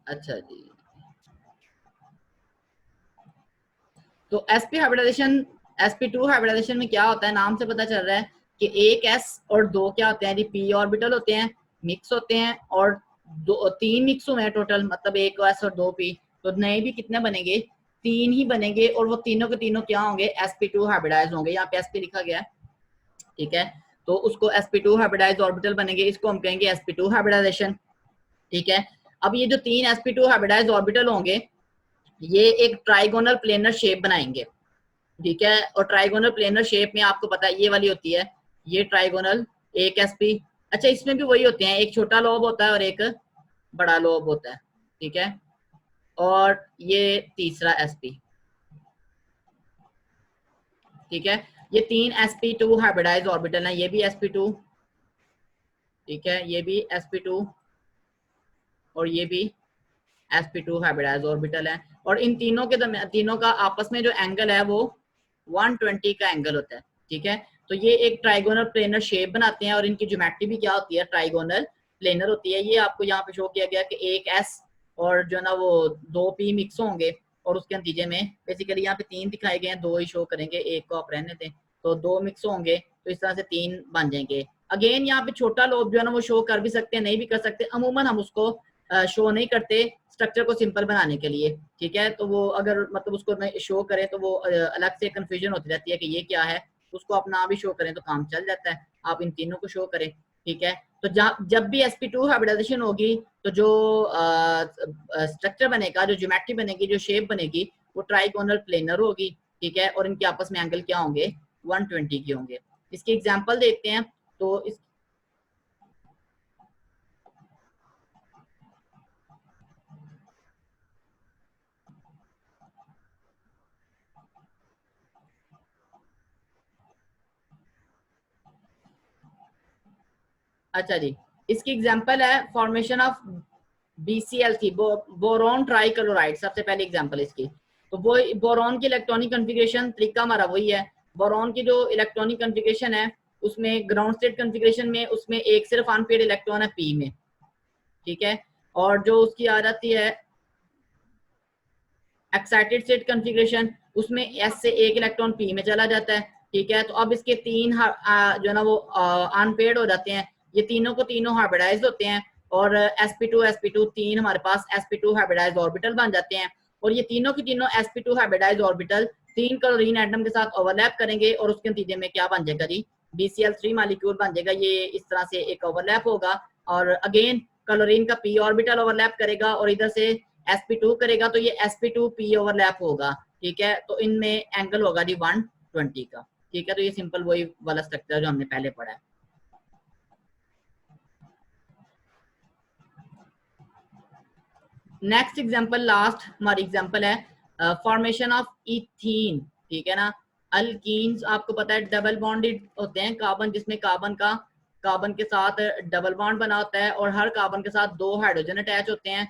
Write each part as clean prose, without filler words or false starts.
अच्छा जी। तो sp hybridisation, sp2 hybridisation में क्या होता है, नाम से पता चल रहा है कि एक s और दो क्या होते हैं जी, p ऑर्बिटल होते हैं, मिक्स होते हैं, और दो तीन मिक्स हुए हैं टोटल, मतलब एक s और दो p, तो नए भी कितने बनेंगे, तीन ही बनेंगे, और वो तीनों के तीनों क्या होंगे, sp2 हाइब्रिडाइज होंगे। यहाँ पे sp लिखा गया है, ठीक है। तो उसको sp2 हाइब्रिडाइज ऑर्बिटल बनेंगे, इसको हम कहेंगे sp2 हाइब्रिडाइजेशन, ठीक है। अब ये जो तीन sp2 हाइब्रिडाइज ऑर्बिटल होंगे, ये एक ट्राइगोनल प्लेनर शेप बनाएंगे, ठीक है। और ट्राइगोनल प्लेनर शेप में आपको पता है ये वाली होती है, ये ट्राइगोनल, एक sp, अच्छा इसमें भी वही होते हैं, एक छोटा लोब होता है और एक बड़ा लोब होता है, ठीक है। और ये तीसरा sp, ठीक है। ये तीन sp2 हाइब्रिडाइज ऑर्बिटल है, ये भी sp2, ठीक है, ये भी sp2, और ये भी sp2 हाइब्रिडाइज ऑर्बिटल है। और इन तीनों के तीनों का आपस में जो एंगल है वो 120 का एंगल होता है, ठीक है। तो ये एक ट्राइगोनल प्लेनर शेप बनाते हैं, और इनकी ज्योमेट्री भी क्या होती है, ट्राइगोनल प्लेनर होती है। ये आपको यहाँ पे शो किया गया कि एक s और जो ना वो दो p मिक्स होंगे, और उसके नतीजे में बेसिकली यहाँ पे तीन दिखाए गए हैं, दो ही शो करेंगे, एक को आप रहने दें, तो दो मिक्स होंगे, तो इस तरह से तीन बन जाएंगे। अगेन यहाँ पे छोटा लोब जो है ना वो शो कर भी सकते हैं, नहीं भी कर सकते, अमूमन हम उसको शो नहीं करते स्ट्रक्चर को सिंपल बनाने के लिए, ठीक है। तो वो अगर मतलब उसको शो करें तो वो अलग से कंफ्यूजन होती रहती है कि ये क्या है, उसको आप ना भी शो करें तो काम चल जाता है, आप इन तीनों को शो करें, ठीक है। तो जब भी sp2 हाइब्रिडाइजेशन होगी, तो जो स्ट्रक्चर बनेगा, जो ज्योमेट्री बनेगी, जो शेप बनेगी, वो ट्राइगोनल प्लेनर होगी, ठीक है। और इनके आपस में एंगल क्या होंगे, 120 के होंगे। इसकी एग्जाम्पल देखते हैं। तो इस अच्छा जी, इसकी एग्जांपल है formation of BCl3, boron trichloride, सबसे पहली एग्जांपल इसकी। तो वो बोरोन की इलेक्ट्रॉनिक कॉन्फ़िगरेशन तरीका हमारा वही है। बोरोन की जो इलेक्ट्रॉनिक कॉन्फ़िगरेशन है, उसमें ग्राउंड स्टेट कॉन्फ़िगरेशन में उसमें एक सिर्फ अनपेड इलेक्ट्रॉन है p में, ठीक है। और जो उसकी आ जाती है एक्साइटेड स्टेट कॉन्फ़िगरेशन, उसमें s से एक इलेक्ट्रॉन p में चला जाता है, ठीक है। तो अब इसके तीन जो है ना वो अनपेड हो जाते हैं, ये तीनों को तीनों हाइब्रिडाइज होते हैं, और sp2 तीन हमारे पास sp2 हाइब्रिडाइज ऑर्बिटल बन जाते हैं। और ये तीनों की तीनों sp2 हाइब्रिडाइज ऑर्बिटल तीन क्लोरीन एटम के साथ ओवरलैप करेंगे, और उसके नतीजे में क्या बन जाएगा जी, BCl3 मॉलिक्यूल बन जाएगा। ये इस तरह से एक ओवरलैप होगा, और अगेन क्लोरीन का p ऑर्बिटल ओवरलैप करेगा, और इधर से sp2 करेगा, तो ये sp2p ओवरलैप होगा, ठीक है। तो इनमें एंगल होगा जी 120 का, ठीक है। तो ये सिंपल वही वाला स्ट्रक्चर जो हमने पहले पढ़ा है। नेक्स्ट एग्जांपल, लास्ट हमारी एग्जांपल है फॉर्मेशन ऑफ इथीन, ठीक है ना। अल्कीन्स आपको पता है डबल बॉन्डेड होते हैं, कार्बन जिसमें कार्बन के साथ डबल बॉन्ड बना होता है, और हर कार्बन के साथ दो हाइड्रोजन अटैच होते हैं।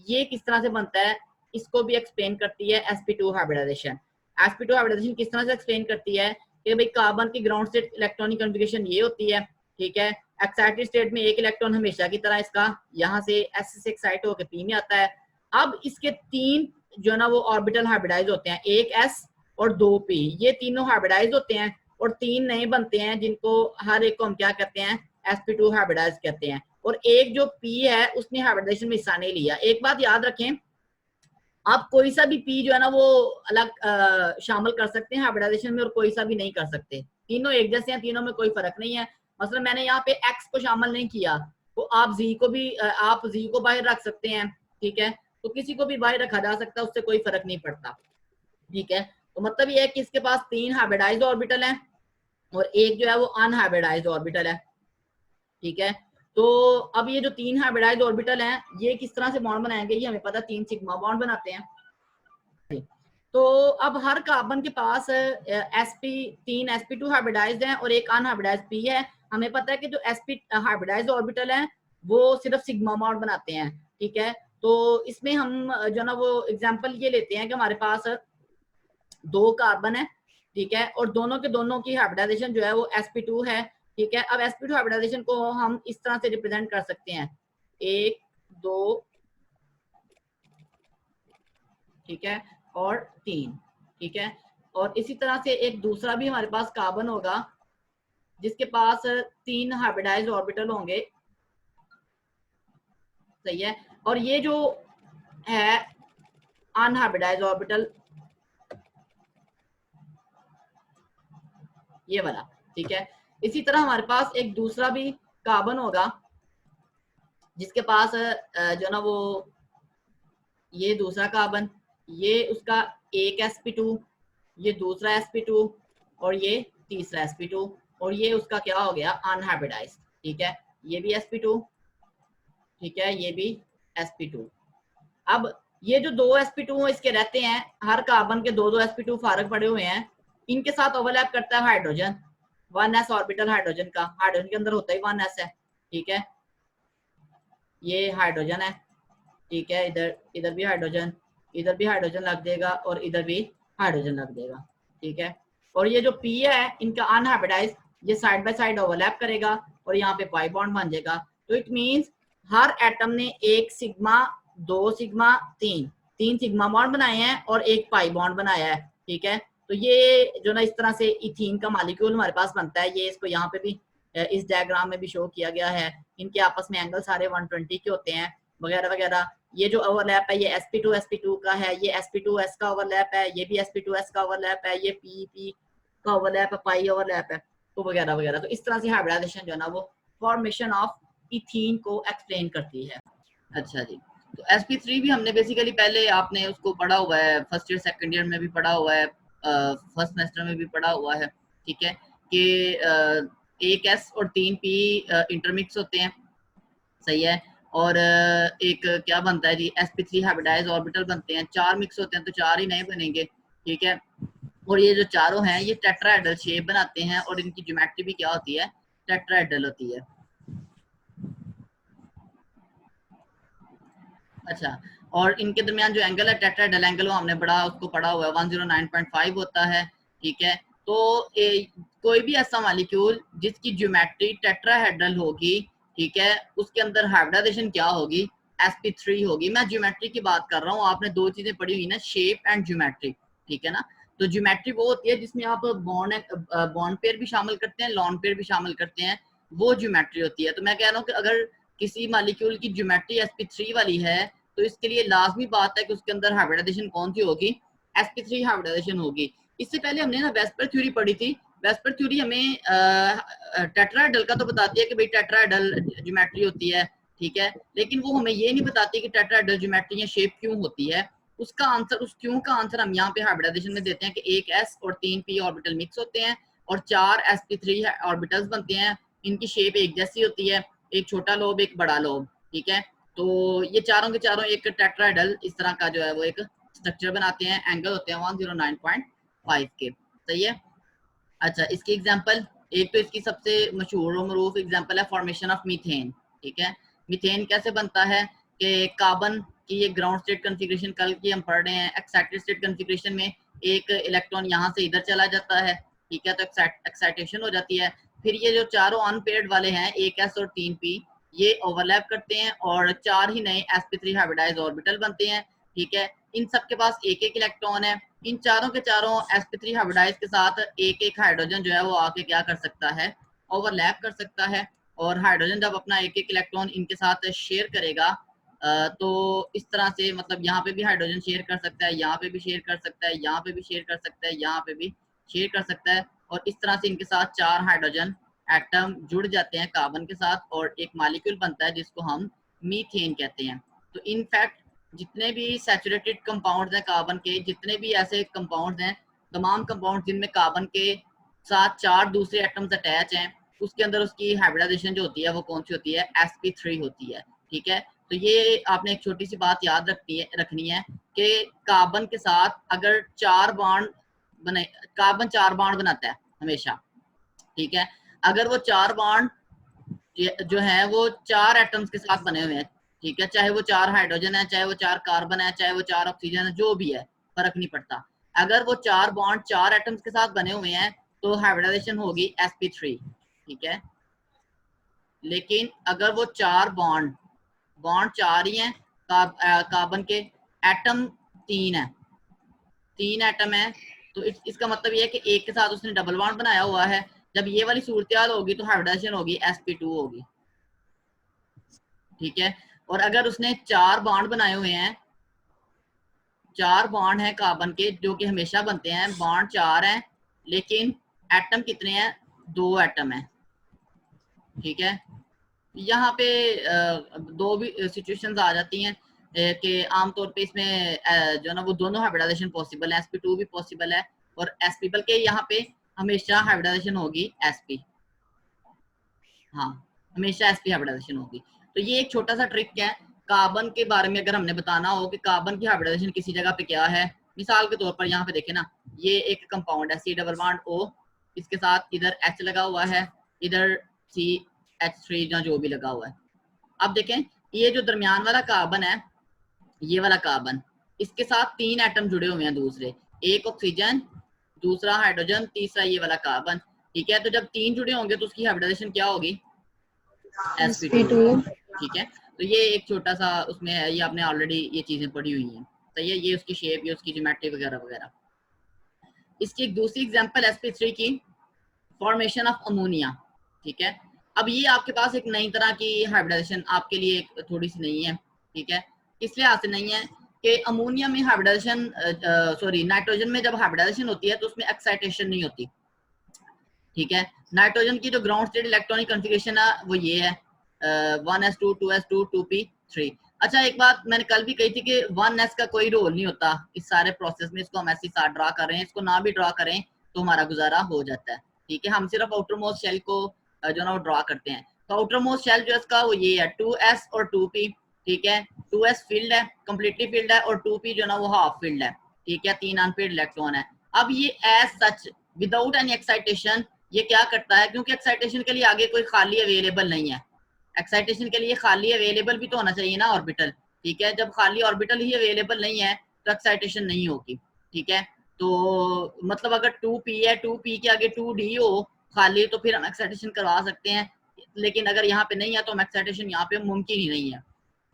ये किस तरह से बनता है, इसको भी एक्सप्लेन करती है sp2 हाइब्रिडाइजेशन। sp2 हाइब्रिडाइजेशन किस तरह से एक्सप्लेन करती है कि भाई कार्बन की ग्राउंड स्टेट इलेक्ट्रॉनिक कॉन्फ़िगरेशन ये होती है, ठीक है। एक्साइटेड स्टेट में एक इलेक्ट्रॉन हमेशा की तरह इसका यहाँ से s से एक्साइट होकर p में आता है। अब इसके तीन जो ना वो ऑर्बिटल हाइब्रिडाइज होते हैं, एक s और दो p, ये तीनों हाइब्रिडाइज होते हैं, और तीन नए बनते हैं, जिनको हर एक को हम क्या कहते हैं, sp2 हाइब्रिडाइज कहते हैं। और एक जो p है उसने हाइब्रिडाइजेशन में हिस्सा नहीं लिया। एक बात याद रखें, आप कोई सा भी p जो है ना वो अलग शामिल कर सकते हैं हाइब्रिडाइजेशन में, और कोई सा भी नहीं कर सकते, तीनों एक जैसे हैं, तीनों में कोई फर्क नहीं है। मतलब मैंने यहाँ पे x को शामिल नहीं किया, तो आप z को भी आप z को बाहर रख सकते हैं, ठीक है। तो किसी को भी बाहर रखा जा सकता है, उससे कोई फर्क नहीं पड़ता, ठीक है। तो मतलब ये है कि इसके पास तीन हाइब्रिडाइज्ड ऑर्बिटल है, और एक जो है वो अनहाइब्रिडाइज्ड ऑर्बिटल है, ठीक है। तो अब ये जो तीन हाइब्रिडाइज्ड ऑर्बिटल हैं, ये किस तरह से बॉन्ड बनाएंगे, ये हमें पता, तीन सिग्मा बॉन्ड बनाते हैं। तो अब हर कार्बन के पास तीन sp2 हाइब्रिडाइज्ड हैं, और एक अनहाइब्रिडाइज्ड p है। हमें पता है कि जो sp हाइब्रिडाइज्ड ऑर्बिटल है वो सिर्फ सिग्मा बॉन्ड बनाते हैं, ठीक है। तो इसमें हम जो ना वो एग्जांपल ये लेते हैं कि हमारे पास दो कार्बन है, ठीक है, और दोनों के दोनों की हाइब्रिडाइजेशन जो है वो sp2 है, ठीक है। अब sp2 हाइब्रिडाइजेशन को हम इस तरह से रिप्रेजेंट कर सकते हैं, एक दो ठीक है, और 3, ठीक है। और इसी तरह से एक दूसरा भी हमारे पास कार्बन होगा जिसके पास 3 हाइब्रिडाइज्ड ऑर्बिटल होंगे, सही है। और ये जो है अनहाइब्रिडाइज्ड ऑर्बिटल, ये वाला, ठीक है। इसी तरह हमारे पास एक दूसरा भी कार्बन होगा जिसके पास जो ना वो ये दूसरा कार्बन, ये उसका एक sp2, ये दूसरा sp2 और ये तीसरा sp2, और ये उसका क्या हो गया अनहाइब्रिडाइज्ड, ठीक है। ये भी sp2, ठीक है, ये भी sp2। अब ये जो दो sp2 इसके रहते हैं, हर कार्बन के दो दो sp2 फारग पड़े हुए हैं, इनके साथ ओवरलैप करता है हाइड्रोजन, 1s ऑर्बिटल हाइड्रोजन का, हाइड्रोजन के अंदर होता ही 1s है, ठीक है। ये हाइड्रोजन है, ठीक है, इधर इधर भी हाइड्रोजन, इधर भी हाइड्रोजन लग देगा और इधर भी हाइड्रोजन लग देगा, ठीक है। और ये जो पी है इनका अनहाइब्रिडाइज्ड, ये साइड बाय साइड ओवरलैप करेगा और यहाँ पे पाई बॉन्ड बन जाएगा। तो इट मींस हर एटम ने एक सिग्मा, दो सिग्मा, तीन सिग्मा बॉन्ड बनाए हैं और एक पाई बॉन्ड बनाया है, ठीक है। तो ये जो ना इस तरह से इथीन का मॉलिक्यूल हमारे पास बनता है। ये इसको यहाँ पे भी इस डायग्राम में भी शो किया गया है। इनके आपस में एंगल सारे 120 के होते हैं वगैरह वगैरह। ये जो ओवरलैप है ये sp2 का है, ये sp2s का ओवरलैप है, ये भी sp2s का ओवरलैप है, ये p का ओवरलैप है, पाई ओवरलैप है, तो वगैरह वगैरह। तो इस तरह से हाइब्रिडाइजेशन जो है ना वो फॉर्मेशन ऑफ इथीन को एक्सप्लेन करती है। अच्छा जी, तो sp3 भी हमने बेसिकली पहले आपने उसको पढ़ा हुआ है, फर्स्ट ईयर सेकंड ईयर में भी पढ़ा हुआ है, फर्स्ट सेमेस्टर में भी पढ़ा हुआ है, ठीक है, कि एक s और 3 p इंटरमिक्स होते हैं, सही है। और एक क्या बनता है जी sp3 हाइब्रिडाइज्ड ऑर्बिटल बनते हैं, 4 मिक्स होते हैं तो 4 ही नहीं बनेंगे, ठीक है। और ये जो चारों हैं ये टेट्राहेड्रल शेप बनाते हैं और इनकी ज्योमेट्री भी क्या होती है, टेट्राहेड्रल होती है। अच्छा, और इनके दरमियान जो एंगल है टेट्राहेड्रल एंगल वो हमने बड़ा उसको पढ़ा हुआ है, 109.5 होता है, ठीक है। तो कोई भी ऐसा मॉलिक्यूल जिसकी ज्योमेट्री टेट्राहेड्रल होगी, ठीक है, उसके अंदर हाइब्रिडाइजेशन क्या होगी, sp3 होगी। मैं ज्योमेट्री की बात कर रहा हूँ, आपने दो चीजें पढ़ी हुई ना, शेप एंड ज्योमेट्री, ठीक है ना। तो ज्योमेट्री वो होती है जिसमें आप बॉन्ड पेयर भी शामिल करते हैं, लॉन पेयर भी शामिल करते हैं, वो ज्योमेट्री होती है। तो मैं कह रहा हूँ कि अगर किसी मॉलिक्यूल की ज्योमेट्री sp3 वाली है तो इसके लिए लाजमी बात है कि उसके अंदर हाइब्रिडाइजेशन कौन सी होगी, sp3 हाइब्रिडाइजेशन होगी। इससे पहले हमने ना वेस्पर थ्योरी पढ़ी थी। वेस्पर थ्योरी हमें टेट्राहेड्रल का तो बताती है कि भाई टेट्राहेड्रल ज्योमेट्री होती है, ठीक है, लेकिन वो हमें ये नहीं बताती कि टेट्राहेड्रल ज्योमेट्री या शेप क्यों होती है। उसका आंसर, उस क्यों का आंसर हम यहाँ पे हाइब्रिडाइजेशन में देते हैं कि एक s और 3 p ऑर्बिटल मिक्स होते हैं और 4 sp3 ऑर्बिटल्स बनते हैं। इनकी शेप एक जैसी होती है, एक छोटा लोब एक बड़ा लोब, ठीक है। तो ये चारों के चारों एक टेट्राहेड्रल इस तरह का जो है वो एक स्ट्रक्चर बनाते हैं, एंगल होते हैं 109.5 के, सही है। अच्छा, इसकी एग्जांपल, एक तो इसकी सबसे मशहूर और मरूफ एग्जांपल है फॉर्मेशन ऑफ मीथेन, ठीक है। मीथेन कैसे बनता है कि कार्बन की ये ग्राउंड स्टेट कॉन्फ़िगरेशन कल की हम पढ़ रहे हैं, एक्साइटेड स्टेट कॉन्फ़िगरेशन में एक इलेक्ट्रॉन यहाँ से इधर चला जाता है, ठीक है, तो एक्साइटेशन हो जाती है। फिर ये जो चारों अनपेयर्ड वाले हैं एक s और 3 p, ये ओवरलैप करते हैं और 4 ही नए sp3 हाइब्रिडाइज्ड ऑर्बिटल बनते हैं, ठीक है। इन सब के पास एक एक इलेक्ट्रॉन है। इन चारों के चारों sp3 हाइब्रिडाइज के साथ एक एक हाइड्रोजन जो है वो आके क्या कर सकता है, ओवरलैप कर सकता है। और हाइड्रोजन जब अपना एक एक इलेक्ट्रॉन इनके साथ शेयर करेगा तो इस तरह से मतलब यहाँ पे भी हाइड्रोजन शेयर कर सकता है, यहाँ पे भी शेयर कर सकता है, यहाँ पे भी शेयर कर सकता है, यहाँ पे भी शेयर कर सकता है। और इस तरह से इनके साथ 4 हाइड्रोजन एटम जुड़ जाते हैं कार्बन के साथ और एक मॉलिक्यूल बनता है जिसको हम मीथेन कहते हैं। तो इनफैक्ट जितने भी सैचुरेटेड कंपाउंड्स हैं कार्बन के, जितने भी ऐसे कंपाउंड्स हैं, तमाम कंपाउंड जिनमें कार्बन के साथ 4 दूसरे एटम्स अटैच हैं, उसके अंदर उसकी हाइब्रिडाइजेशन जो होती है वो कौन सी होती है, sp3 होती है, ठीक है। तो ये आपने एक छोटी सी बात याद रखनी है कि कार्बन के साथ अगर 4 बॉन्ड बने, कार्बन 4 बॉन्ड बनाता है हमेशा, ठीक है। अगर वो 4 बॉन्ड जो है वो 4 एटम्स के साथ बने हुए हैं, ठीक है, चाहे वो 4 हाइड्रोजन है, चाहे वो 4 कार्बन है, चाहे वो 4 ऑक्सीजन है, जो भी है फर्क नहीं पड़ता। अगर वो 4 बॉन्ड 4 एटम्स के साथ बने हुए हैं तो हाइब्रिडाइजेशन होगी sp3, ठीक है। लेकिन अगर वो 4 बॉन्ड 4 ही हैं कार्बन के, एटम 3 है, 3 एटम है, तो इसका मतलब ये है कि एक के साथ उसने डबल बॉन्ड बनाया हुआ है। जब ये वाली सूरत होगी तो हाइब्रिडाइजेशन होगी sp2 होगी, ठीक है। और अगर उसने 4 बॉन्ड बनाए हुए हैं, 4 बॉन्ड हैं कार्बन के जो कि हमेशा बनते हैं, बॉन्ड 4 हैं लेकिन एटम कितने हैं, 2 एटम है, ठीक है। यहाँ पे दो भी सिचुएशंस आ जाती हैं कि आमतौर पे इसमें जो ना वो दोनों हाइब्रिडाइजेशन पॉसिबल है, sp2 भी पॉसिबल है और sp, बल्कि यहाँ पे हमेशा हाइब्रिडाइजेशन होगी sp, हाँ हमेशा sp हाइब्रिडाइजेशन होगी। तो ये एक छोटा सा ट्रिक है कार्बन के बारे में, अगर हमने बताना हो कि कार्बन की हाइब्रिडाइजेशन किसी जगह पे क्या है। मिसाल के तौर पर यहाँ पे देखें ना, ये एक कंपाउंड है C डबल बॉन्ड O, इसके साथ इधर H लगा हुआ है, इधर CH3 या जो भी लगा हुआ है। अब देखें ये जो दरमियान वाला कार्बन है, ये वाला कार्बन, इसके साथ 3 एटम जुड़े हुए हैं दूसरे, एक ऑक्सीजन, दूसरा हाइड्रोजन, तीसरा ये वाला कार्बन, ठीक है। तो जब 3 जुड़े होंगे तो उसकी हाइब्रिडाइजेशन क्या होगी, sp2 sp2। होगी, ठीक है। तो ये एक छोटा सा उसमें है, ये आपने ऑलरेडी ये चीजें पढ़ी हुई हैं, सही है। ये उसकी शेप, ये उसकी ज्योमेट्री वगैरह वगैरह। इसकी एक दूसरी एग्जांपल sp3 की, फॉर्मेशन ऑफ अमोनिया, ठीक है। अब ये आपके पास एक नई तरह की हाइब्रिडाइजेशन आपके लिए एक थोड़ी सी नहीं है, ठीक है। किस लिहाज से नहीं है कि अमोनिया में हाइब्रिडाइजेशन, सॉरी नाइट्रोजन में जब हाइब्रिडाइजेशन होती है तो उसमें एक्साइटेशन नहीं होती, ठीक है। नाइट्रोजन की जो ग्राउंड स्टेट इलेक्ट्रॉनिक कॉन्फ़िगरेशन है वो ये है 1s2 2s2 2p3। अच्छा एक बात मैंने कल भी कही थी कि 1s का कोई रोल नहीं होता इस सारे प्रोसेस में, इसको हम ऐसे साथ ड्रा कर रहे हैं, इसको ना भी ड्रा करें तो हमारा गुजारा हो जाता है, ठीक है। हम सिर्फ आउटर मोस्ट शेल को जो ना वो ड्रा करते हैं। तो आउटर मोस्ट शेल जो है इसका वो ये है 2s और 2p, ठीक है। 2s फील्ड है, कंप्लीटली फील्ड है, और 2p जो ना वो हाफ फील्ड है, ठीक है, 3 अनफील्ड इलेक्ट्रॉन है। अब ये as such without any excitation ये क्या करता है, क्योंकि एक्साइटेशन के लिए आगे कोई खाली अवेलेबल नहीं है, एक्साइटेशन के लिए खाली अवेलेबल भी तो होना चाहिए ना ऑर्बिटल, ठीक है। जब खाली ऑर्बिटल ही अवेलेबल नहीं है तो एक्साइटेशन नहीं होगी, ठीक है। तो मतलब अगर 2p है, 2p के आगे 2d हो खाली, तो फिर हम एक्साइटेशन करवा सकते हैं, लेकिन अगर यहाँ पे नहीं है तो हम एक्साइटेशन यहाँ पे मुमकिन ही नहीं है।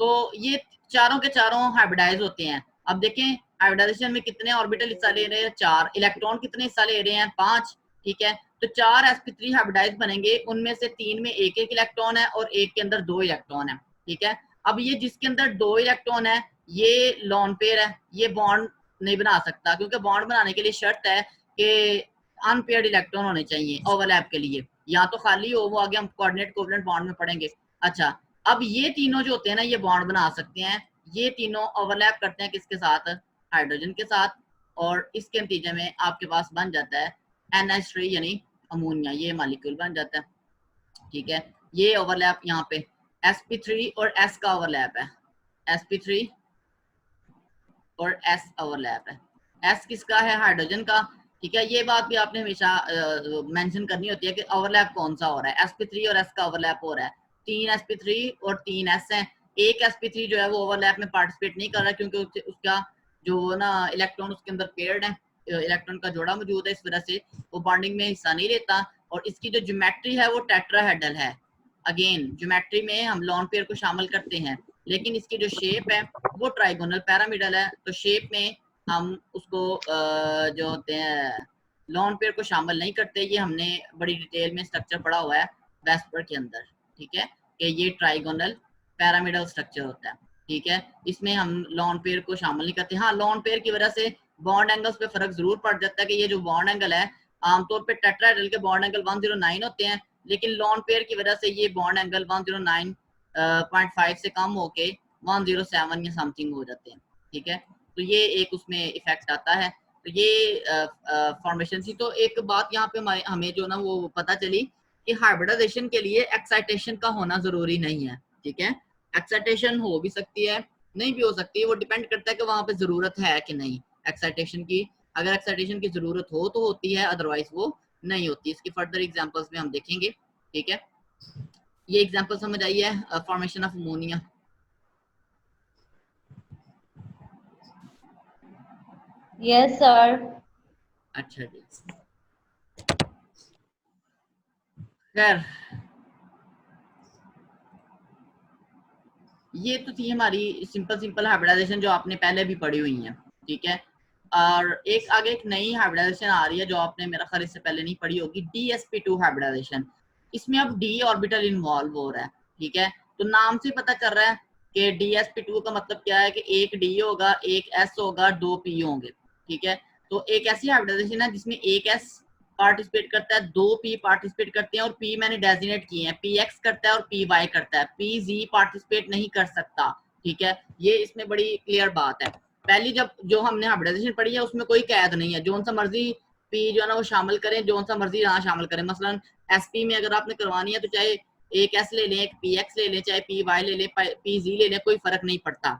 तो ये चारों के चारों हाइब्रिडाइज होते हैं। अब देखें हाइब्रिडाइजेशन में कितने ऑर्बिटल हिस्सा ले रहे हैं, 4, इलेक्ट्रॉन कितने हिस्सा ले रहे हैं, 5, ठीक है। तो 4 sp3 हाइब्रिडाइज बनेंगे, उनमें से 3 में एक एक इलेक्ट्रॉन है और एक के अंदर 2 इलेक्ट्रॉन है, ठीक है। अब ये जिसके अंदर 2 इलेक्ट्रॉन है ये लॉन पेयर है, ये बॉन्ड नहीं बना सकता, क्योंकि बॉन्ड बनाने के लिए शर्त है कि अनपेयर्ड इलेक्ट्रॉन होने चाहिए ओवरलैप के लिए, या तो खाली हो, वो आगे हम कोऑर्डिनेट कोवेलेंट बॉन्ड में पढ़ेंगे। अच्छा अब ये तीनों जो होते हैं ना ये बॉन्ड बना सकते हैं, ये तीनों ओवरलैप करते हैं किसके साथ, हाइड्रोजन के साथ, और इसके नतीजे में आपके पास बन जाता है NH3 यानी अमोनिया, ये मालिक्यूल बन जाता है, ठीक है। ये ओवरलैप यहाँ पे sp3 और s का ओवरलैप है, sp3 और s ओवरलैप है, s किसका है, हाइड्रोजन का, ठीक है। ये बात भी आपने हमेशा मेंशन करनी होती है कि ओवरलैप कौन सा हो रहा है, sp3 और s का ओवरलैप हो रहा है, 3 sp3 और 3 s है। एक sp3 जो है वो ओवरलैप में पार्टिसिपेट नहीं कर रहा क्योंकि उसका जो ना इलेक्ट्रॉन उसके अंदर पेयर्ड है, इलेक्ट्रॉन का जोड़ा मौजूद है, इस वजह से वो बॉन्डिंग में हिस्सा नहीं लेता, और इसकी जो ज्योमेट्री है वो टेट्राहेड्रल है। अगेन ज्योमेट्री में हम लॉन पेयर को शामिल करते हैं, लेकिन इसकी जो शेप है वो ट्राइगोनल पैरामिडल है, तो शेप में हम उसको जो होते हैं लॉन पेयर को शामिल नहीं करते। ये हमने बड़ी डिटेल में स्ट्रक्चर पढ़ा हुआ है वेस्पर के अंदर, ठीक है, कि ये ट्राइगोनल पैरामिडल स्ट्रक्चर होता है, ठीक है। इसमें हम लॉन पेयर को शामिल नहीं करते। हाँ लॉन पेयर की वजह से बॉन्ड एंगल्स पे फर्क जरूर पड़ जाता है कि ये जो बॉन्ड एंगल है आमतौर पे टेट्राहेड्रल के बॉन्ड एंगल 109 होते हैं, लेकिन लॉन पेयर की वजह से ये बॉन्ड एंगल 109.5 से कम होके 107 या समथिंग हो जाते हैं, ठीक है। तो ये एक उसमें इफेक्ट आता है। तो ये फॉर्मेशन थी। तो एक बात यहाँ पे हमें जो ना वो पता चली कि हाइब्रिडाइजेशन के लिए एक्साइटेशन का होना जरूरी नहीं है, ठीक है। एक्साइटेशन हो भी सकती है, नहीं भी हो सकती है, वो डिपेंड करता है कि वहां पे जरूरत है कि नहीं एक्साइटेशन की। अगर एक्साइटेशन की जरूरत हो तो होती है, अदरवाइज वो नहीं होती। इसकी फर्दर एग्जांपल्स में हम देखेंगे, ठीक है। ये एग्जांपल समझ आई है formation of ammonia? Yes sir. अच्छा जी, खैर ये तो थी हमारी सिंपल सिंपल हाइब्रिडाइजेशन जो आपने पहले भी पढ़ी हुई है, ठीक है। और एक आगे एक नई हाइब्रिडाइजेशन आ रही है जो आपने मेरा ख्याल इससे पहले नहीं पढ़ी होगी, DsP2 हाइब्रिडाइजेशन। इसमें अब d ऑर्बिटल इन्वॉल्व हो रहा है, ठीक है। तो नाम से पता चल रहा है कि DsP2 का मतलब क्या है कि एक d होगा, एक s होगा, दो p होंगे, ठीक है। तो एक ऐसी हाइब्रिडाइजेशन है जिसमें एक s पार्टिसिपेट करता है, दो p पार्टिसिपेट करते हैं, और p मैंने डेजिनेट किए हैं, px करता है और py करता है, pz पार्टिसिपेट नहीं कर सकता, ठीक है। ये इसमें बड़ी क्लियर बात है। पहली जब जो हमने हाइब्रिडाइजेशन पढ़ी है उसमें कोई कैद नहीं है, जो सा मर्जी पी जो है ना वो शामिल करें, जो सा मर्जी यहाँ शामिल करें। मसलन एसपी में अगर आपने करवानी है तो चाहे एक एस ले लें, एक पी एक्स ले लें, चाहे पी वाई ले लें, पी जी ले लें, कोई फर्क नहीं पड़ता,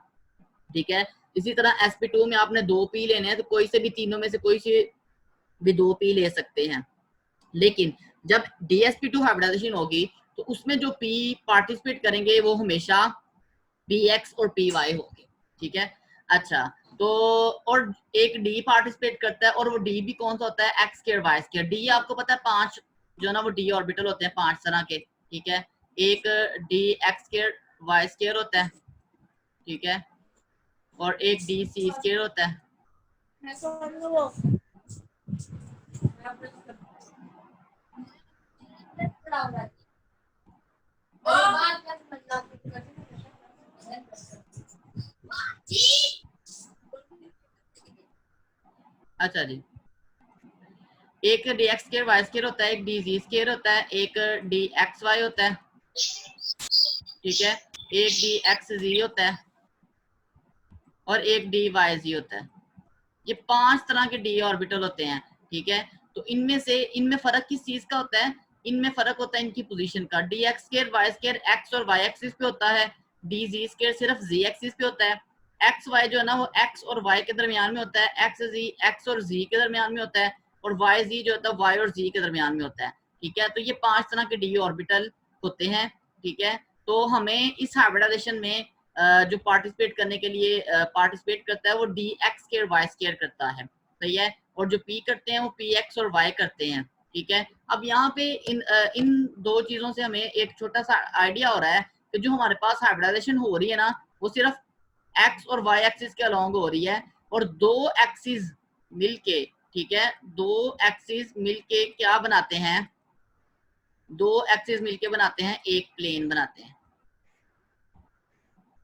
ठीक है। इसी तरह एसपी2 में आपने दो पी लेने हैं तो कोई से भी तीनों में से कोई से भी दो पी ले सकते हैं। लेकिन जब DsP2 हाइब्रिडाइजेशन होगी तो उसमें जो पी पार्टिसिपेट करेंगे वो हमेशा px और py होगी, ठीक है। अच्छा, तो और एक d पार्टिसिपेट करता है, और वो d भी कौन सा होता है, x square y square. d आपको पता है 5 जो ना वो d ऑर्बिटल होते हैं 5 तरह के, ठीक है। एक d x square y square होता है, ठीक है, और एक d c स्क्वायर होता है। अच्छा जी, एक d x square Y square होता है, एक डी जी स्क्वायर होता है, एक डी एक्स वाई होता है, ठीक है, एक डी एक्स जी होता है और एक डी वाई जी होता है। ये 5 तरह के डी ऑर्बिटल होते हैं, ठीक है। तो इनमें से इनमें फर्क किस चीज का होता है, इनमें फर्क होता है इनकी पोजीशन का। D x square Y square x और वाई एक्सिस पे होता है, डी जी स्क्वायर सिर्फ जी एक्सिस पे होता है। एक्स वाई जो है ना वो एक्स और वाई के दरमियान में होता है, एक्स जी एक्स और जी के दरमियान में होता है, और वाई जी जो होता है वाई और जी के दरमियान में होता है, ठीक है। तो ये 5 तरह के डी ऑर्बिटल होते हैं, ठीक है। तो हमें इस हाइब्रिडाइजेशन में जो पार्टिसिपेट करने के लिए पार्टिसिपेट करता है वो d x square Y square करता है, सही है। और जो पी करते हैं वो पी एक्स और वाई करते हैं, ठीक है। अब यहाँ पे इन दो चीजों से हमें एक छोटा सा आइडिया हो रहा है कि जो हमारे पास हाइब्रिडाइजेशन हो रही है ना वो सिर्फ एक्स और वाई एक्सिस के अलोंग हो रही है, और दो एक्सिस मिलके, ठीक है, दो एक्सिस मिलके क्या बनाते हैं, दो एक्सिस मिलके बनाते हैं एक प्लेन बनाते हैं,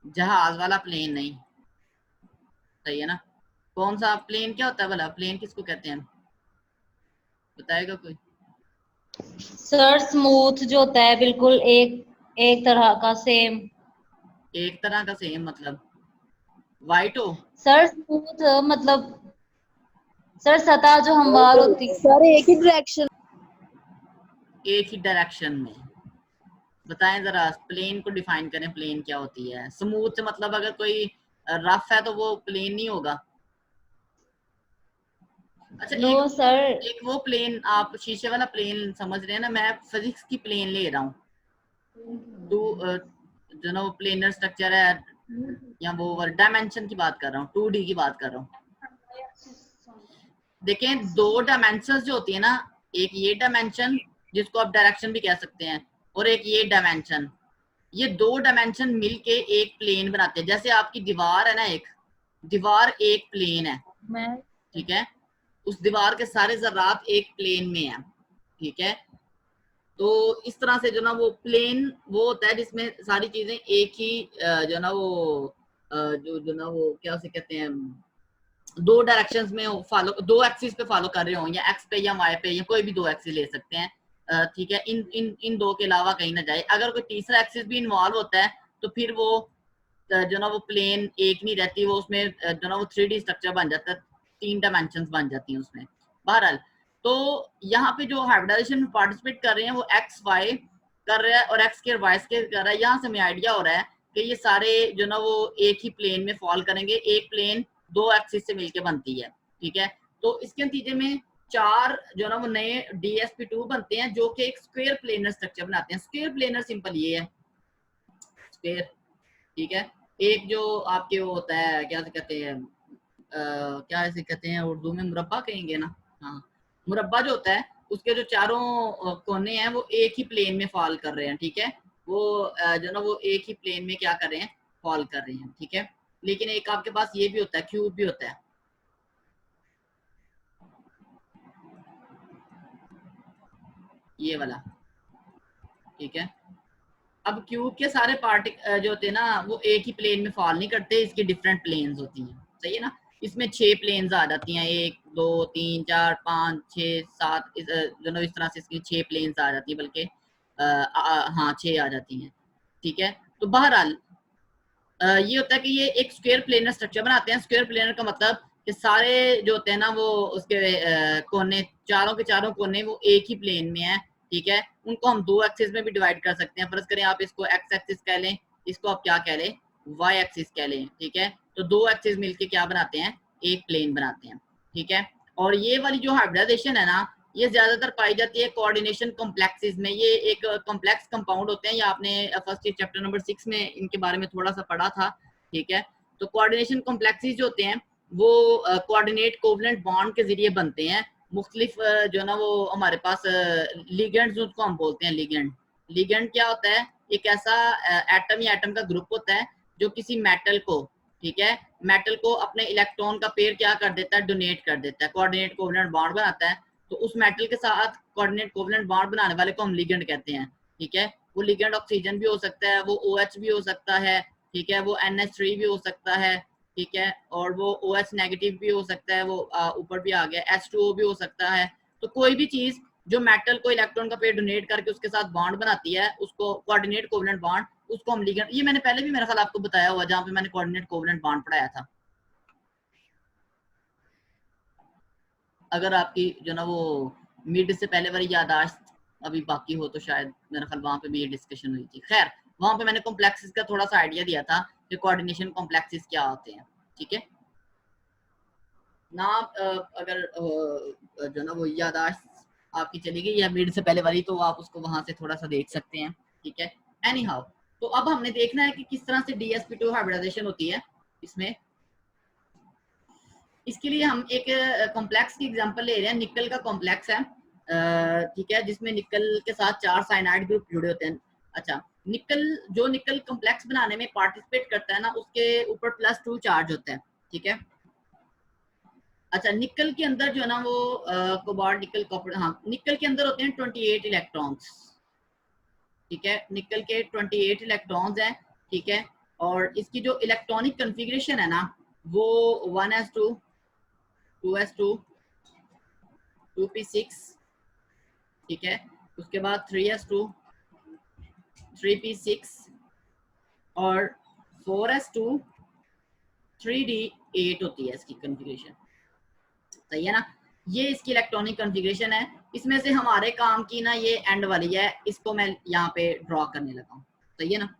जहाज वाला प्लेन नहीं, सही है ना। कौन सा प्लेन क्या होता है भला, प्लेन किसको कहते हैं, बताएगा कोई। सर स्मूथ जो होता है बिल्कुल एक एक तरह का सेम। एक तरह का सेम मतलब वाइट हो, सर स्मूथ मतलब सर सतह जो हमवार होती है। सर एक ही डायरेक्शन। एक ही डायरेक्शन में। बताएं जरा, प्लेन को डिफाइन करें, प्लेन क्या होती है। स्मूथ मतलब अगर कोई रफ है तो वो प्लेन नहीं होगा। अच्छा, नो सर। एक वो प्लेन आप शीशे वाला प्लेन समझ रहे हैं ना, मैं फिजिक्स की प्लेन ले रहा हूँ। टू जो ना वो प्लेनर स्ट्रक्चर है, या वो डायमेंशन की बात कर रहा हूँ, 2D की बात कर रहा हूँ। देखें, दो डायमेंशन जो होती है ना, एक ये डायमेंशन जिसको आप डायरेक्शन भी कह सकते हैं, और एक ये डायमेंशन, ये दो डायमेंशन मिलके एक प्लेन बनाते हैं। जैसे आपकी दीवार है ना, एक दीवार एक प्लेन है, ठीक है, उस दीवार के सारे जर्रात एक प्लेन में है, ठीक है। तो इस तरह से जो ना वो प्लेन वो होता है जिसमें सारी चीजें एक ही जो ना वो जो ना वो क्या उसे कहते हैं, दो डायरेक्शंस में फॉलो, दो एक्सिस पे फॉलो कर रहे हो, या एक्स पे या वाई पे, या कोई भी दो एक्सिस ले सकते हैं, ठीक है। इन दो के अलावा कहीं ना जाए। अगर कोई तीसरा एक्सिस भी इन्वॉल्व होता है तो फिर वो जो ना वो प्लेन एक नहीं रहती, वो उसमें जो ना वो 3D स्ट्रक्चर बन जाता है, 3 डायमेंशंस बन जाती हैं उसमें। बहरहाल, तो यहाँ पे जो हाइब्रिडाइजेशन में पार्टिसिपेट कर रहे हैं वो एक्स वाई कर रहा है और एक्स स्क्वायर वाई स्क्वायर कर रहा है। यहाँ से हमें आइडिया हो रहा है कि ये सारे जो ना वो एक ही प्लेन में फॉल करेंगे, एक प्लेन दो एक्सिस से मिलके बनती है, ठीक है। तो इसके नतीजे में 4 जो ना वो नए DsP2 बनते हैं जो कि एक स्क्वायर प्लेनर स्ट्रक्चर बनाते हैं। स्क्वायर प्लेनर सिंपल ये है, स्क्वायर, ठीक है। एक जो आपके वो होता है क्या कहते हैं, क्या ऐसे कहते हैं उर्दू में, मुरब्बा कहेंगे ना, हाँ, मुरब्बा जो होता है उसके जो चारों कोने हैं वो एक ही प्लेन में फॉल कर रहे हैं, ठीक है। वो जो ना वो एक ही प्लेन में क्या कर रहे हैं, फॉल कर रहे हैं, ठीक है। लेकिन एक आपके पास ये भी होता है, क्यूब भी होता है, ये वाला, ठीक है। अब क्यूब के सारे पार्टिकल जो होते हैं ना वो एक ही प्लेन में फॉल नहीं करते, इसकी डिफरेंट प्लेन्स होती हैं, सही है ना। इसमें 6 प्लेन्स आ जाती हैं, 1 2 3 4 5 6 7, इस तरह से इसकी 6 प्लेन्स आ जाती है, बल्कि हाँ 6 आ जाती हैं, ठीक है। तो बहरहाल ये होता है कि ये एक स्क्वायर प्लेनर स्ट्रक्चर बनाते हैं। स्क्वायर प्लेनर का मतलब कि सारे जो होते हैं ना वो उसके कोने, चारों के चारों कोने वो एक ही प्लेन में है, ठीक है। उनको हम दो एक्सिस में भी डिवाइड कर सकते हैं। फर्ज करें आप इसको एक्स एक्सिस कह लें, इसको आप क्या कह लें, वाई एक्सिस कह लें, ठीक है। तो दो एक्सिस मिलके क्या बनाते हैं, एक प्लेन बनाते हैं, ठीक है। और ये वाली जो हाइब्रिडाइजेशन है ना, ये ज्यादातर पाई जाती है कोऑर्डिनेशन कॉम्प्लेक्सेस में। ये एक कॉम्प्लेक्स कंपाउंड होते हैं, ये आपने फर्स्ट ईयर चैप्टर नंबर 6 में इनके बारे में थोड़ा सा पढ़ा था, ठीक है। तो कोऑर्डिनेशन कॉम्प्लेक्सेस जो होते हैं वो कोऑर्डिनेट कोवलेंट बॉन्ड के जरिए बनते हैं। मुख्तलिफ जो है ना वो हमारे पास लिगेंड्स उसको हम बोलते हैं लिगेंड। लिगेंड क्या होता है, एक ऐसा एटम या एटम का ग्रुप होता है जो किसी मेटल को, ठीक है, मेटल को अपने इलेक्ट्रॉन का पेयर क्या कर देता है, डोनेट कर देता है, कोऑर्डिनेट कोवलेंट बॉन्ड बनाता है। तो उस मेटल के साथ कोऑर्डिनेट कोवलेंट बॉन्ड बनाने वाले को हम लिगेंड कहते हैं, ठीक है। वो लिगेंड ऑक्सीजन भी हो सकता है, वो OH भी हो सकता है, ठीक है, वो NH3 भी हो सकता है, ठीक है, और वो OH नेगेटिव भी हो सकता है, वो ऊपर भी आ गया H2O भी हो सकता है। तो कोई भी चीज जो मेटल को इलेक्ट्रॉन का पेयर डोनेट करके उसके साथ बॉन्ड बनाती है उसको कोऑर्डिनेट कोवलेंट बॉन्ड, उसको हम लिगेंड, ये मैंने पहले भी मेरा ख्याल आपको बताया हुआ जहाँ पे मैंने कोऑर्डिनेट कोवलेंट बॉन्ड पढ़ाया था। अगर आपकी जो ना वो मिड से पहले वाली यादाश्त अभी बाकी हो तो शायद मेरा ख्याल वहां पे भी ये डिस्कशन हुई थी। खैर वहां पे मैंने कॉम्प्लेक्सेस का थोड़ा सा आइडिया दिया था कि कोऑर्डिनेशन कॉम्प्लेक्सेस क्या होते हैं, ठीक है ना। अगर जो ना वो यादाश्त आपकी चली गई या मिड से पहले वाली तो आप उसको वहां से थोड़ा सा देख सकते हैं, ठीक है। एनी हाउ, तो अब हमने देखना है कि किस तरह से DsP2 हाइब्रिडाइजेशन होती है इसमें। इसके लिए हम एक कॉम्प्लेक्स की एग्जांपल ले रहे हैं, निकल का कॉम्प्लेक्स है, ठीक है, जिसमें निकल के साथ 4 साइनाइड ग्रुप जुड़े होते हैं। अच्छा, निकल जो निकल कॉम्प्लेक्स बनाने में पार्टिसिपेट करता है ना उसके ऊपर +2 चार्ज होता है, ठीक है। अच्छा, निकल के अंदर जो है ना वो कोबाल्ट निकल कॉपर, हाँ निकल के अंदर होते हैं 28 इलेक्ट्रॉन्स, ठीक है। निकल के 28 इलेक्ट्रॉन्स हैं, ठीक है। और इसकी जो इलेक्ट्रॉनिक कॉन्फ़िगरेशन है ना वो 1s2 2s2 2p6, ठीक है। उसके बाद 3s2 3p6 और 4s2 3d8 होती है इसकी कॉन्फ़िगरेशन, सही है ना। ये इसकी इलेक्ट्रॉनिक कॉन्फ़िगरेशन है। इसमें से हमारे काम की ना ये एंड वाली है, इसको मैं यहाँ पे ड्रॉ करने लगा हूँ, सही है ना।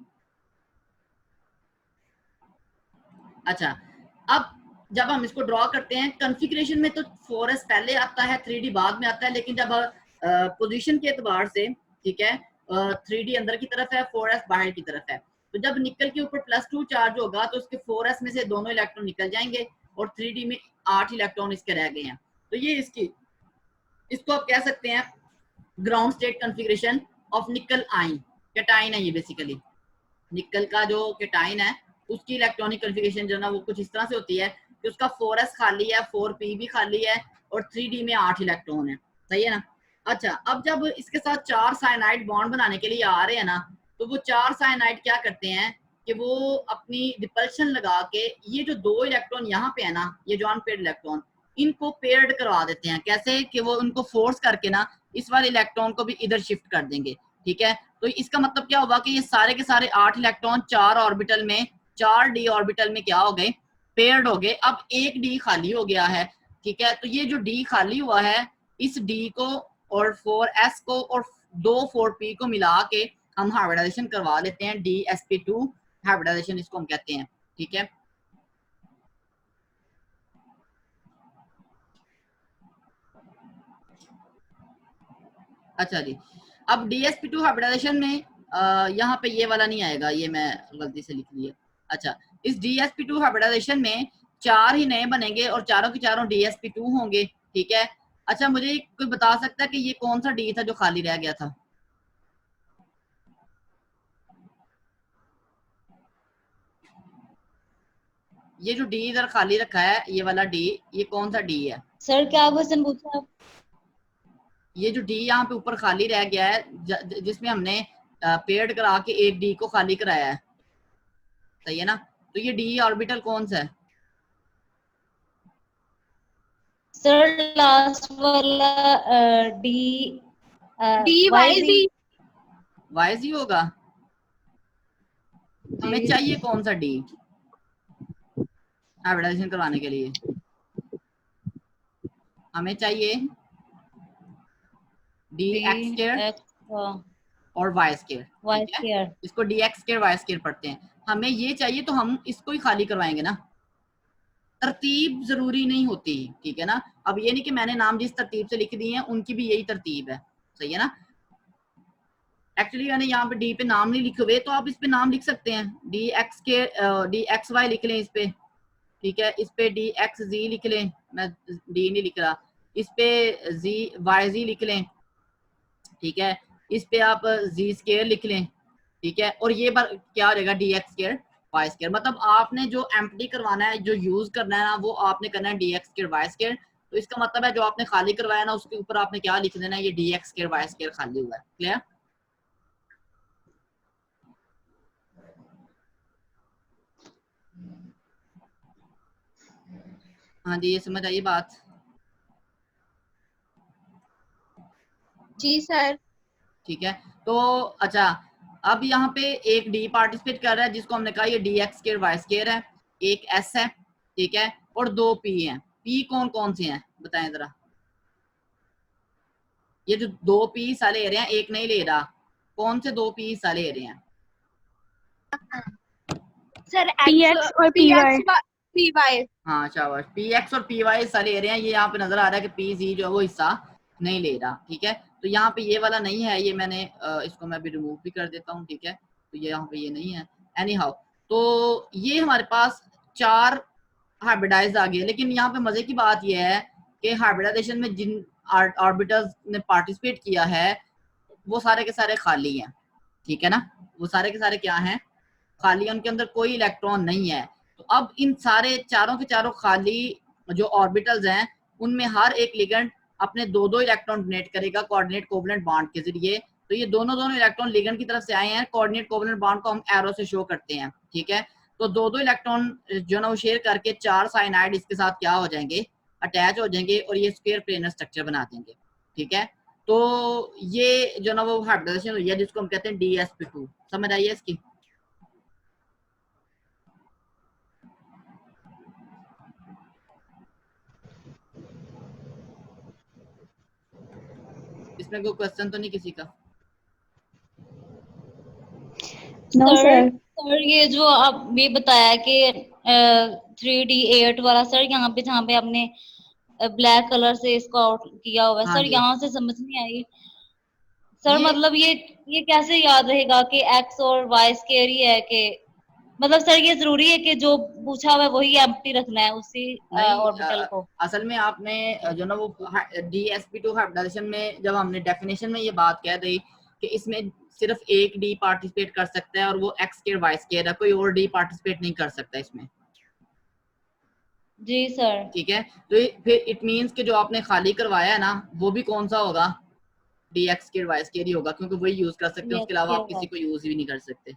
अच्छा, अब जब हम इसको ड्रॉ करते हैं कॉन्फ़िगरेशन में तो 4s पहले आता है 3d बाद में आता है, लेकिन जब पोजीशन के एतबार से, ठीक है, 3d अंदर की तरफ है 4s बाहर की तरफ है। तो जब निकल के ऊपर +2 चार्ज होगा तो उसके 4s में से दोनों इलेक्ट्रॉन निकल जाएंगे और 3d में 8 इलेक्ट्रॉन इसके रह गए हैं। तो ये इसकी, इसको आप कह सकते हैं ग्राउंड स्टेट कॉन्फ़िगरेशन ऑफ निकल आयन, कैटायन है ये बेसिकली। निकल का जो कैटायन है उसकी इलेक्ट्रॉनिक कॉन्फ़िगरेशन जो ना वो कुछ इस तरह से होती है कि उसका 4s खाली है, 4p भी खाली है और 3d में 8 इलेक्ट्रॉन है, सही है ना। अच्छा, अब जब इसके साथ 4 साइनाइड बॉन्ड बनाने के लिए आ रहे हैं ना तो वो 4 साइनाइड क्या करते हैं कि वो अपनी रिपल्शन लगा के ये जो 2 इलेक्ट्रॉन यहाँ पे है ना, ये जो अनपेयर्ड इलेक्ट्रॉन, इनको पेयर्ड करवा देते हैं। कैसे कि वो उनको फोर्स करके ना इस वाले इलेक्ट्रॉन को भी इधर शिफ्ट कर देंगे, ठीक है। तो इसका मतलब क्या होगा कि ये सारे के सारे 8 इलेक्ट्रॉन 4 ऑर्बिटल में, 4d ऑर्बिटल में क्या हो गए, पेयर्ड हो गए। अब एक d खाली हो गया है, ठीक है। तो ये जो d खाली हुआ है इस d को और 4s को और 2 4p को मिला के हम हाइब्रिडाइजेशन करवा लेते हैं, DsP2 हाइब्रिडाइजेशन इसको हम कहते हैं, ठीक है। अच्छा जी, अब DsP2 हाइब्रिडाइजेशन में यहाँ पे ये वाला नहीं आएगा, ये मैं गलती से लिख लिया। अच्छा, इस DsP2 हाइब्रिडाइजेशन में 4 ही नए बनेंगे और चारों के चारों DsP2 होंगे, ठीक है। अच्छा, मुझे कोई बता सकता है कि ये कौन सा D था जो खाली रह गया था? ये जो D इधर खाली रखा है, ये वाला D, ये कौन सा D है? सर क्या क्वेश्चन पूछा आप? ये जो डी यहाँ पे ऊपर खाली रह गया है जिसमें हमने पेयर्ड करा के एक डी को खाली कराया है, सही है ना। तो ये डी ऑर्बिटल कौन सा है? सर लास्ट वाला डी डी वाई वाई जी। जी। वाई जी होगा। हमें जी चाहिए कौन सा डी हाइब्रिडाइजेशन करवाने के लिए? हमें चाहिए डी एक्स स्क्वायर और वाई स्क्वायर, वाई ठीक है। स्क्वायर। इसको d x square Y square पढ़ते हैं। हमें ये चाहिए तो हम इसको ही खाली करवाएंगे ना, तरतीब जरूरी नहीं होती, ठीक है ना। अब ये नहीं कि मैंने नाम जिस तरतीब से लिख दिए हैं उनकी भी यही तरतीब है, सही है ना। एक्चुअली मैंने यहाँ पे डी पे नाम नहीं लिखे हुए, तो आप इस पे नाम लिख सकते हैं, डी एक्स वाई लिख लें इस पे, ठीक है। इस पे डी एक्स जी लिख लें, मैं डी नहीं लिख रहा, इस पे जी वाई जी लिख लें, ठीक है। इस पे आप जी स्केयर लिख लें, ठीक है। और ये क्या रहेगा, d x square y square. मतलब आपने जो एम्प्टी करवाना है, जो यूज करना है ना, वो आपने करना है d x square y square. तो इसका मतलब है जो आपने खाली करवाया ना, उसके ऊपर आपने क्या लिख देना है, ये d x square y square खाली हुआ है। क्लियर? हाँ जी, ये समझ आई बात? जी सर। ठीक है। तो अच्छा, अब यहाँ पे एक डी पार्टिसिपेट कर रहा है जिसको हमने कहा ये d x square y square है, एक एस है, ठीक है, और दो पी हैं। पी कौन कौन से हैं बताएं जरा। ये जो दो पी हिस्सा ले रहे हैं, एक नहीं ले रहा, कौन से दो पी हिस्सा ले रहे हैं? सर पी एक्स और पी वाई। P y. हाँ शाबाश, पी एक्स और पी वाई हिस्सा ले रहे हैं। ये यहाँ पे नजर आ रहा है कि पी जी जो है वो हिस्सा नहीं ले रहा, ठीक है। तो यहाँ पे ये वाला नहीं है, ये मैंने इसको मैं भी रिमूव भी कर देता हूँ, ठीक है। तो ये यहाँ पे ये नहीं है, एनी हाउ। तो ये हमारे पास चार हाइब्रिडाइज आ गए। लेकिन यहाँ पे मजे की बात यह है कि हाइब्रिडाइजेशन में जिन ऑर्बिटल्स ने पार्टिसिपेट किया है वो सारे के सारे खाली हैं, ठीक है ना। वो सारे के सारे क्या हैं, खाली है, उनके अंदर कोई इलेक्ट्रॉन नहीं है। तो अब इन सारे चारों के चारों खाली जो ऑर्बिटल्स हैं उनमें हर एक लिगेंड अपने दो दो इलेक्ट्रॉन डोनेट करेगा कोऑर्डिनेट कोवलेंट बॉन्ड के जरिए। तो ये दोनों इलेक्ट्रॉन लिगेंड की तरफ से आए हैं, कोऑर्डिनेट कोवलेंट बॉन्ड को हम एरो से शो करते हैं, ठीक है। तो दो दो इलेक्ट्रॉन जो ना वो शेयर करके चार साइनाइड इसके साथ क्या हो जाएंगे, अटैच हो जाएंगे और ये स्क्वायर प्लेनर स्ट्रक्चर बना देंगे, ठीक है। तो ये जो ना वो हाइब्रिडाइजेशन हुई है जिसको हम कहते हैं DsP2। समझ आई है इसकी? इसमें कोई क्वेश्चन तो नहीं किसी का? No sir. सर ये जो आप ये बताया कि 3D8 वाला, सर यहाँ पे जहाँ पे आपने ब्लैक कलर से इसको आउट किया हुआ है, हाँ सर जी। यहाँ से समझ नहीं आई सर। ये मतलब ये कैसे याद रहेगा कि एक्स और वाई स्केयर ही है कि, मतलब सर ये जरूरी है कि जो पूछा हुआ है वही एम्प्टी रखना है उसी नहीं, ऑर्बिटल को? असल में आपने जो ना वो DsP2 हाइब्रिडाइजेशन में जब हमने डेफिनेशन में ये बात कह दी कि इसमें सिर्फ एक डी पार्टिसिपेट कर सकता है और वो एक्स स्क्वायर वाई स्क्वायर है, कोई और डी पार्टिसिपेट नहीं कर सकता इसमें, जी सर। ठीक है। तो फिर इट मींस कि जो आपने खाली करवाया है ना वो भी कौन सा होगा, D x square Y square ही होगा, क्योंकि वही यूज कर सकते हैं, उसके अलावा आप किसी को यूज भी नहीं कर सकते।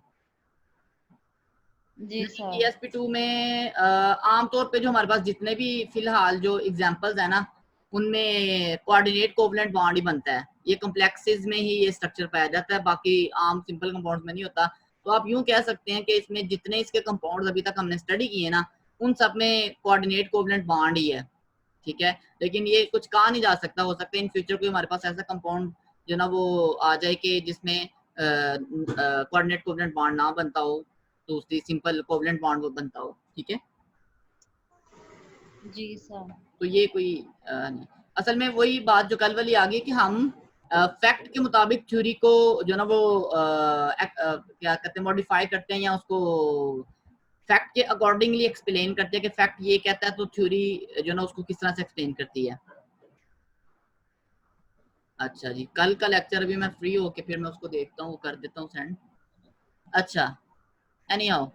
जी सर। DsP2 में आमतौर पे जो हमारे पास जितने भी फिलहाल जो एग्जांपल्स है ना उनमें कोऑर्डिनेट कोवलेंट बॉन्ड ही बनता है। ये कॉम्प्लेक्सेस में ही ये स्ट्रक्चर पाया जाता है, बाकी आम सिंपल कंपाउंड्स में नहीं होता। तो आप यूं कह सकते हैं कि इसमें जितने इसके कंपाउंड्स अभी तक हमने स्टडी किए ना उन सब में कोऑर्डिनेट कोवलेंट बॉन्ड ही है, ठीक है। लेकिन ये कुछ कहा नहीं जा सकता, हो सकता है इन फ्यूचर कोई हमारे पास ऐसा कंपाउंड जो ना वो आ जाए कि जिसमें कोऑर्डिनेट कोवलेंट बॉन्ड ना बनता हो, तो उसकी सिंपल कोवलेंट बॉन्ड वो बनता हो, ठीक है। जी सर। तो ये कोई नहीं। असल में वही बात जो कल वाली आ गई कि हम फैक्ट के मुताबिक थ्योरी को जो ना वो क्या कहते हैं मॉडिफाई करते हैं या उसको फैक्ट के अकॉर्डिंगली एक्सप्लेन करते हैं कि फैक्ट ये कहता है तो थ्योरी जो ना उसको किस तरह से एक्सप्लेन करती है। अच्छा जी, कल का लेक्चर अभी मैं फ्री होके फिर मैं उसको देखता हूँ, कर देता हूँ सेंड। अच्छा, एनी हाउ,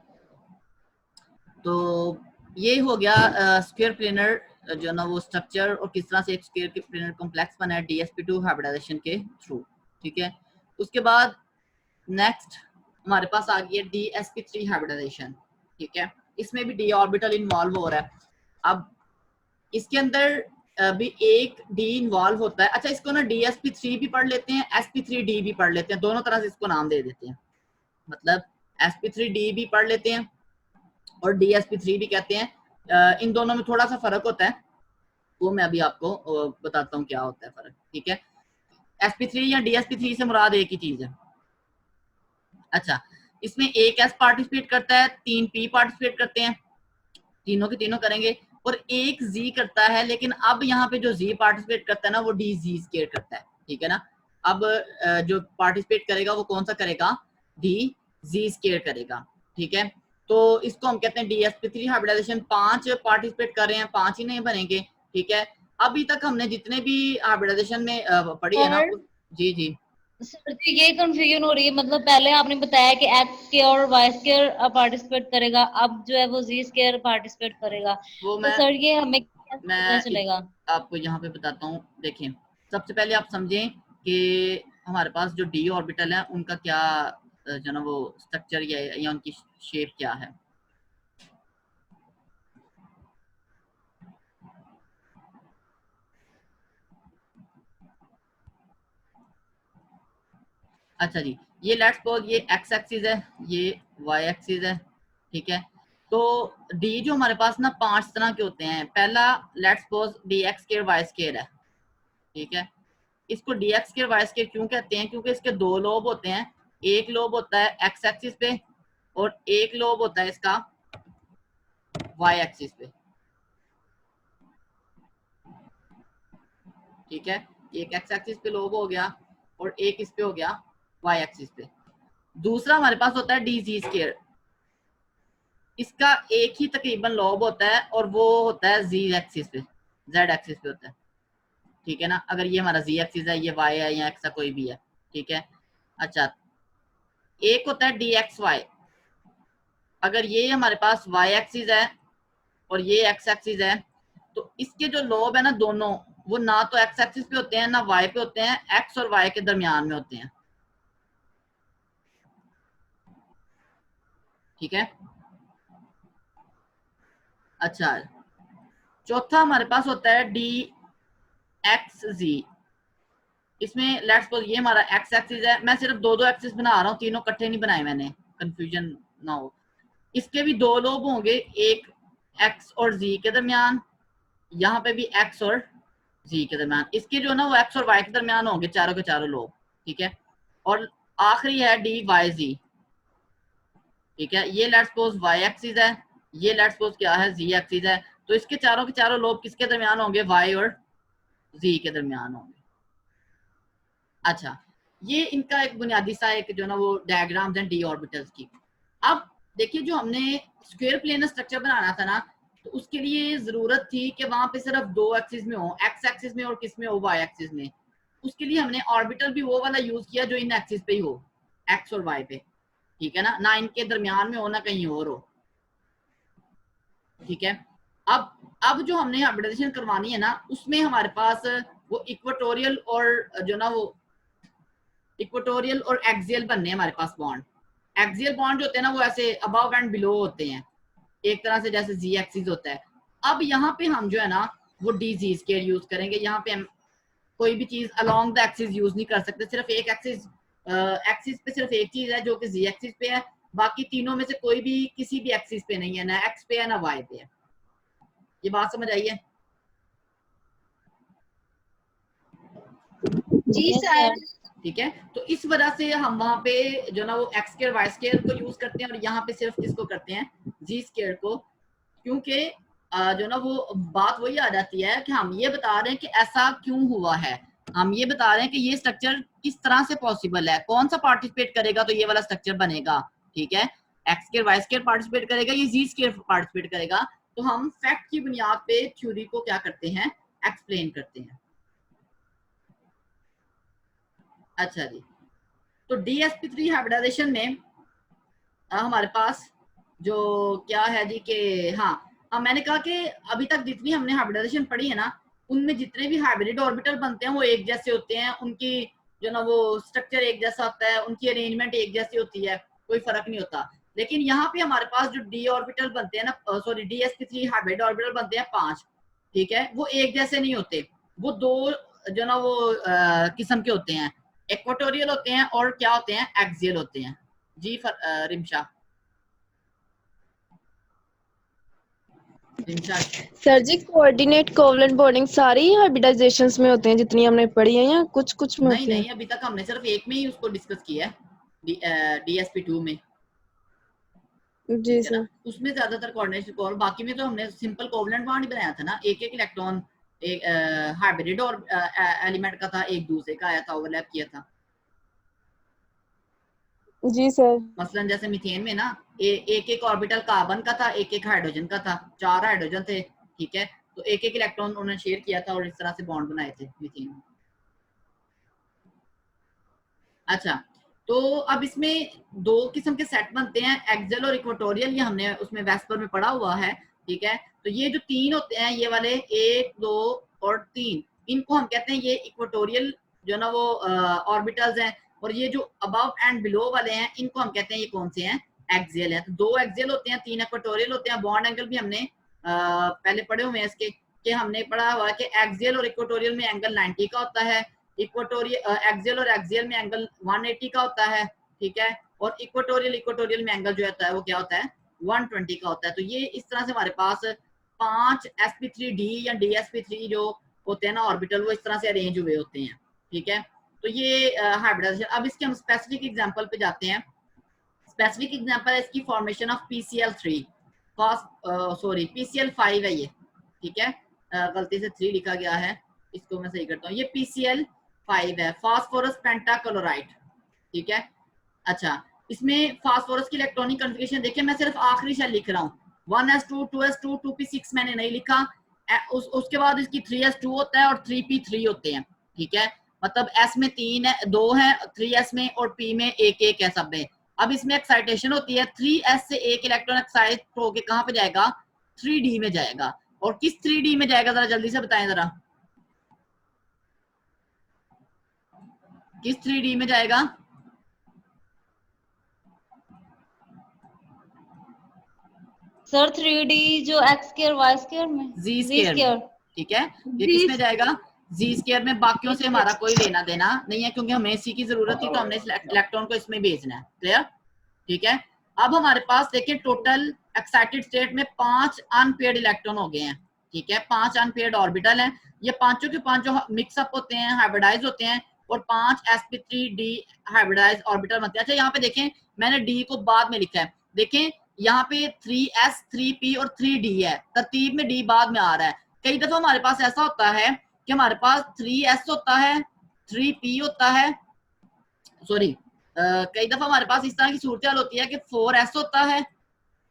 तो ये हो गया स्क्वायर प्लेनर जो है ना वो स्ट्रक्चर और किस तरह से एक स्क्वायर के प्लेनर कॉम्प्लेक्स बना है DsP2 हाइब्रिडाइजेशन के थ्रू, ठीक है। उसके बाद नेक्स्ट हमारे पास आ गई है DsP3 हाइब्रिडाइजेशन, ठीक है। इसमें भी d ऑर्बिटल इन्वॉल्व हो रहा है। अब इसके अंदर भी एक d इन्वॉल्व होता है। अच्छा, इसको ना DsP3 भी पढ़ लेते हैं, sp3d भी पढ़ लेते हैं, दोनों तरह से इसको नाम दे देते हैं। मतलब sp3d भी पढ़ लेते हैं और DsP3 भी कहते हैं। इन दोनों में थोड़ा सा फर्क होता है, वो मैं अभी आपको बताता हूँ क्या होता है फर्क, ठीक है। sp3 या DsP3 से मुराद एक ही चीज है। अच्छा, इसमें एक s पार्टिसिपेट करता है, 3 p पार्टिसिपेट करते हैं, तीनों के तीनों करेंगे, और एक z करता है। लेकिन अब यहाँ पे जो z पार्टिसिपेट करता है ना वो dz² करता है, ठीक है ना। अब जो पार्टिसिपेट करेगा वो कौन सा करेगा, dz² करेगा, ठीक है। तो इसको हम कहते हैं DsP3 हाइब्रिडाइजेशन। 5 पार्टिसिपेट कर रहे हैं, 5 ही नहीं बनेंगे, ठीक है। अभी तक हमने जितने भी हाइब्रिडाइजेशन में पढ़ी है ना, जी जी सर जी ये कंफ्यूजन हो रही है, मतलब पहले आपने बताया कि एक्स स्क्वायर और वाई स्क्वायर पार्टिसिपेट करेगा, अब जो है वो जी स्क्वायर पार्टिसिपेट करेगा, वो तो सर ये हमें कैसे पता मैं चलेगा? आपको यहाँ पे बताता हूँ। देखें, सबसे पहले आप समझें कि हमारे पास जो d ऑर्बिटल है उनका क्या जो ना वो स्ट्रक्चर या उनकी शेप क्या है। अच्छा जी, ये लेट्स सपोज ये x एक्सिस है, ये y एक्सिस है, ठीक है। तो d जो हमारे पास ना 5 तरह के होते हैं। पहला लेट्स सपोज dx² y² है, ठीक है। इसको dx² y² क्यों कहते हैं, क्योंकि इसके 2 लोब होते हैं। एक लोब होता है x एक्सिस पे और एक लोब होता है इसका y एक्सिस पे, ठीक है। एक x एक्सिस पे लोब हो गया और एक इस पे हो गया y एक्सिस पे। दूसरा हमारे पास होता है dz²। इसका एक ही तकरीबन लोब होता है और वो होता है z एक्सिस पे, z एक्सिस पे होता है, ठीक है ना। अगर ये हमारा z एक्सिस है, ये y है या x कोई भी है, ठीक है। अच्छा, एक होता है dxy। अगर ये हमारे पास y एक्सिस है और ये x एक्सिस है, तो इसके जो लोब है ना दोनों, वो ना तो x एक्सिस पे होते हैं ना y पे होते हैं, x और y के दरमियान में होते हैं, ठीक है। अच्छा, चौथा हमारे पास होता है dxz। इसमें लेट्स सपोज ये हमारा x एक्सिस है, मैं सिर्फ दो एक्सिस बना रहा हूँ, तीनों इकट्ठे नहीं बनाए मैंने, कंफ्यूजन ना हो। इसके भी 2 लोब होंगे, एक x और z के दरमियान, यहाँ पे भी x और z के दरमियान। इसके जो ना वो x और y के दरमियान होंगे, चारों के चारों लोब, ठीक है। और आखिरी है dyz, ठीक है। ये लेट्स सपोज y एक्सिस है, ये लेट्स सपोज क्या है, z एक्सिस है। तो इसके चारों के चारों लोब किसके दरमियान होंगे, y और z के दरमियान होंगे। अच्छा, ये इनका एक बुनियादी सा एक जो ना वो डायग्राम्स हैं d ऑर्बिटल्स की। अब देखिए, जो हमने स्क्वायर प्लेनर स्ट्रक्चर बनाना था ना, तो उसके लिए जरूरत थी कि वहां पे सिर्फ 2 एक्सिस में हो, x एक्सिस में और किस में हो, y एक्सिस में। उसके लिए हमने ऑर्बिटल भी वो वाला यूज किया जो इन एक्सिस पे ही हो, x और y पे, ठीक है ना इनके दरमियान में हो ना कहीं और हो, ठीक है। अब जो हमने हाइब्रिडाइजेशन करवानी है ना, उसमें हमारे पास वो इक्वेटोरियल और जो ना वो इक्वेटोरियल और एक्सियल बनने हैं हमारे पास बॉन्ड। एक्सियल बॉन्ड जो होते हैं ना वो ऐसे अबव एंड बिलो होते हैं, एक तरह से जैसे जी एक्सिस होता है। अब यहाँ पे हम जो है ना वो dz² यूज करेंगे। यहाँ पे हम कोई भी चीज अलोंग द एक्सिस यूज नहीं कर सकते, सिर्फ एक एक्सिस एक्सिस पे सिर्फ एक चीज है जो कि जी एक्सिस पे है, बाकी तीनों में से कोई भी किसी भी एक्सिस पे नहीं है, ना एक्स पे है ना वाई पे है। ये बात समझ आई है? जी सर। ठीक है, तो इस वजह से हम वहां पे जो ना वो x² y² को यूज करते हैं और यहाँ पे सिर्फ किसको करते हैं, z² को, क्योंकि जो ना वो बात वही आ जाती है कि हम ये बता रहे हैं कि ऐसा क्यों हुआ है, हम ये बता रहे हैं कि ये स्ट्रक्चर किस तरह से पॉसिबल है, कौन सा पार्टिसिपेट करेगा तो ये वाला स्ट्रक्चर बनेगा, ठीक है। x² y² पार्टिसिपेट करेगा, ये z² पार्टिसिपेट करेगा। तो हम फैक्ट की बुनियाद पे थ्योरी को क्या करते हैं, एक्सप्लेन करते हैं। अच्छा जी, तो DsP3 हाइब्रिडाइजेशन में हमारे पास जो क्या है जी कि हाँ, हाँ, मैंने कहा कि अभी तक जितनी हमने हाइब्रिडाइजेशन पढ़ी है ना, उनमें जितने भी हाइब्रिड ऑर्बिटल बनते हैं वो एक जैसे होते हैं, उनकी जो ना वो स्ट्रक्चर एक जैसा होता है, उनकी अरेंजमेंट एक जैसी होती है, कोई फर्क नहीं होता। लेकिन यहाँ पे हमारे पास जो डी ऑर्बिटल बनते हैं ना, सॉरी dsp3 हाइब्रिड ऑर्बिटल बनते हैं 5, ठीक है, वो एक जैसे नहीं होते, वो दो जो ना वो किस्म के होते हैं, इक्वेटोरियल होते हैं और क्या होते हैं, एक्सियल होते हैं। जी रिमशा सर जी कोऑर्डिनेट कोवलेंट बॉन्डिंग सारी हाइब्रिडाइजेशंस में होते हैं जितनी हमने पढ़ी है, या कुछ कुछ में नहीं होती है? नहीं, अभी तक हमने सिर्फ एक में ही उसको डिस्कस किया है, dsp2 में। जी सर। उसमें ज्यादातर कोऑर्डिनेशन और बाकी में तो हमने सिंपल कोवलेंट बॉन्ड ही बनाया था ना, एक एक इलेक्ट्रॉन एक हाइब्रिड और एलिमेंट का था, एक दूसरे का आया था, ओवरलैप किया था। जी सर। मसलन जैसे मीथेन में ना एक एक ऑर्बिटल कार्बन का था, एक एक हाइड्रोजन का था, 4 हाइड्रोजन थे, ठीक है, तो एक एक इलेक्ट्रॉन उन्होंने शेयर किया था और इस तरह से बॉन्ड बनाए थे मीथेन में। अच्छा, तो अब इसमें दो किस्म के सेट बनते हैं, एक्सियल और इक्वेटोरियल, ये हमने उसमें वेस्पर में पढ़ा हुआ है, ठीक है। तो ये जो 3 होते हैं, ये वाले 1 2 और 3, इनको हम कहते हैं ये इक्वेटोरियल जो ना वो ऑर्बिटल्स हैं, और ये जो अबव एंड बिलो वाले हैं इनको हम कहते हैं ये कौन से हैं, एक्सियल है। तो 2 एक्सियल होते हैं, 3 इक्वेटोरियल होते हैं। बॉन्ड एंगल भी हमने पहले पढ़े हुए हैं इसके, कि हमने पढ़ा हुआ है कि एक्सियल और इक्वेटोरियल में एंगल 90 का होता है, इक्वेटोरियल एक्सियल और एक्सियल में एंगल 180 का होता है, ठीक है, और इक्वेटोरियल में एंगल जो होता है वो क्या होता है, 120 का होता है। तो ये इस तरह से हमारे पास 5 sp3d या dsp3 जो होते हैं ना ऑर्बिटल, वो इस तरह से अरेंज हुए होते हैं, ठीक है। तो ये हाइब्रिडाइजेशन। अब इसके हम स्पेसिफिक एग्जांपल पे जाते हैं। स्पेसिफिक एग्जांपल है इसकी formation of PCl3, sorry PCl5 है ये, ठीक है, गलती से 3 लिखा गया है, इसको मैं सही करता हूँ, ये PCl5 है, फास्फोरस पेंटाक्लोराइड, ठीक है। अच्छा, इसमें फास्फोरस की इलेक्ट्रॉनिक कॉन्फ़िगरेशन देखिए, मैं सिर्फ आखिरी शेल लिख रहा हूँ, 1s2 2s2 2p6 मैंने नहीं लिखा। उसके बाद इसकी 3s2 होता है और 3p3 होते हैं, ठीक है, मतलब s में 3 है, 2 है 3s में, और p में 1 1 है सब में। अब इसमें एक्साइटेशन होती है, 3s से एक इलेक्ट्रॉन एक्साइट होके कहाँ पे जाएगा, 3d में जाएगा। और किस 3d में जाएगा, जरा जल्दी से बताएं जरा, किस 3d में जाएगा? सर 3D जो x स्क्वायर y स्क्वायर में, z z स्क्वायर, स्क्वायर, ठीक है, ये किस में जाएगा, z स्क्वायर में। बाकियों से हमारा कोई लेना देना नहीं है, क्योंकि हमें इसी की जरूरत थी, तो हमने इस इलेक्ट्रॉन को इसमें भेजना है, क्लियर, ठीक है। अब हमारे पास देखिए टोटल एक्साइटेड स्टेट में 5 अनपेयर्ड इलेक्ट्रॉन हो गए हैं, ठीक है, 5 अनपेयर्ड ऑर्बिटल हैं, ये पांचों के पांचों मिक्सअप होते हैं, हाइब्रिडाइज होते हैं, और 5 sp3d हाइब्रिडाइज ऑर्बिटल बनते हैं। अच्छा, यहाँ पे देखें मैंने d को बाद में लिखा है, देखें यहाँ पे 3s 3p और 3d है, तरतीब में d बाद में आ रहा है। कई दफा हमारे पास ऐसा होता है कि हमारे पास 3s होता है, 3p होता है, सॉरी कई दफा हमारे पास इस तरह की सूरत होती है कि 4s होता है,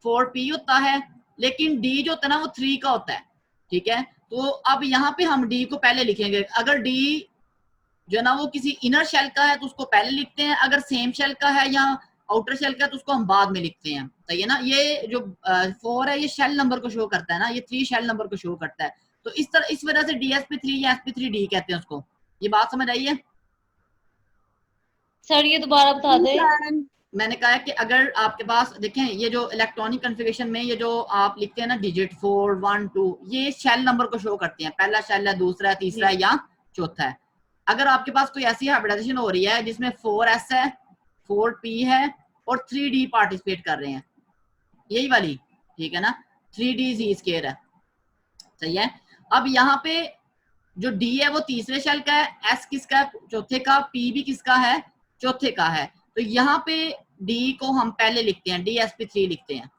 4p होता है, लेकिन d जो होता है ना वो 3 का होता है, ठीक है। तो अब यहाँ पे हम d को पहले लिखेंगे, अगर d जो है ना वो किसी इनर शेल का है तो उसको पहले लिखते हैं, अगर सेम शेल का है या आउटर शेल का है तो उसको हम बाद में लिखते हैं, सही है ना। ये जो 4 है ये शेल नंबर को शो करता है ना, ये 3 शेल नंबर को शो करता है, तो इस तरह इस वजह से dsp3 या sp3d कहते हैं उसको। ये बात समझ आई है? सर ये दोबारा बता दे। मैंने कहा है कि अगर आपके पास देखें ये जो इलेक्ट्रॉनिक कॉन्फ़िगरेशन में ये जो आप लिखते हैं ना डिजिट 4 1 2, ये शेल नंबर को शो करते हैं, पहला शेल है, दूसरा है, तीसरा है या चौथा है। अगर आपके पास कोई ऐसी हाइब्रिडाइजेशन हो रही है जिसमें 4s है, 4p है और 3d पार्टिसिपेट कर रहे हैं, यही वाली, ठीक है ना, 3d z स्क्वायर है, सही है। अब यहाँ पे जो d है वो तीसरे शेल का है, s किसका है, चौथे का, p भी किसका है, चौथे का है। तो यहाँ पे d को हम पहले लिखते हैं, dsp3 लिखते हैं,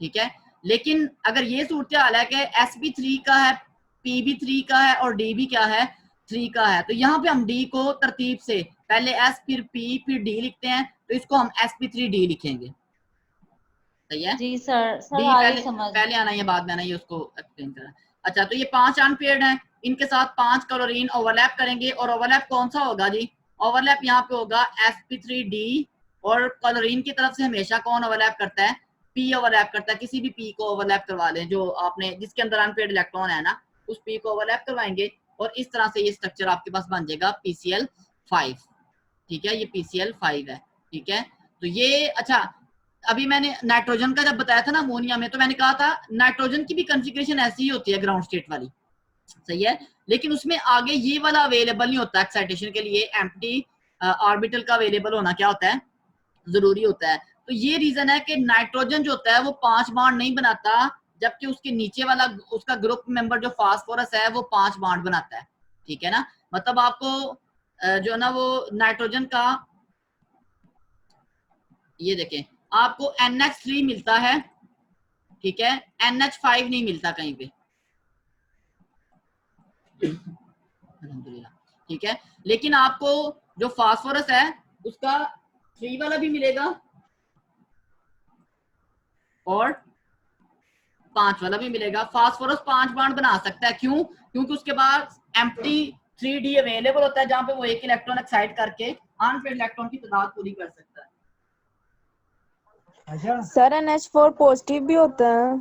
ठीक है। लेकिन अगर ये सूरत हाल है कि sp3 का है, p भी 3 का है और d भी क्या है, 3 का है, तो यहाँ पे हम d को तरतीब से पहले s फिर p फिर d लिखते हैं, तो इसको हम sp3d लिखेंगे, सही है। जी सर, d आगे समझ पहले आना है, बाद में आना है, उसको एक्सप्लेन करना। अच्छा, तो ये 5 अनपेयर्ड हैं, इनके साथ 5 क्लोरीन ओवरलैप करेंगे, और ओवरलैप कौन सा होगा जी, ओवरलैप यहाँ पे होगा sp3d, और क्लोरीन की तरफ से हमेशा कौन ओवरलैप करता है, पी ओवरलैप करता है, किसी भी पी को ओवरलैप करवा लें जो आपने जिसके अंदर अनपेड इलेक्ट्रॉन है ना, उस पी को ओवरलैप करवाएंगे और इस तरह से ये स्ट्रक्चर आपके पास बन जाएगा PCl5। ठीक है, ये PCl5 है। ठीक है, तो ये अच्छा, अभी मैंने नाइट्रोजन का जब बताया था ना अमोनिया में, तो मैंने कहा था नाइट्रोजन की भी कॉन्फ़िगरेशन ऐसी ही होती है ग्राउंड स्टेट वाली, सही है, लेकिन उसमें आगे ये वाला अवेलेबल नहीं होता एक्साइटेशन के लिए, एम्प्टी ऑर्बिटल का अवेलेबल होना क्या होता है, जरूरी होता है। तो ये रीजन है कि नाइट्रोजन जो होता है वो 5 बॉन्ड नहीं बनाता, जबकि उसके नीचे वाला उसका ग्रुप मेंबर जो फास्फोरस है वो 5 बॉन्ड बनाता है। ठीक है ना, मतलब आपको जो ना वो नाइट्रोजन का, ये देखें आपको NH3 मिलता है, ठीक है, NH5 नहीं मिलता कहीं पे, ठीक है, लेकिन आपको जो फास्फोरस है उसका 3 वाला भी मिलेगा और 5 वाला भी मिलेगा। फास्फोरस 5 बॉन्ड बना सकता है, क्यों? क्योंकि उसके बाद एम्प्टी 3D अवेलेबल होता है जहां पे वो एक इलेक्ट्रॉन एक्साइट करके अनपेड इलेक्ट्रॉन की तादाद पूरी कर सकता है। सर NH4 पॉजिटिव भी होता है।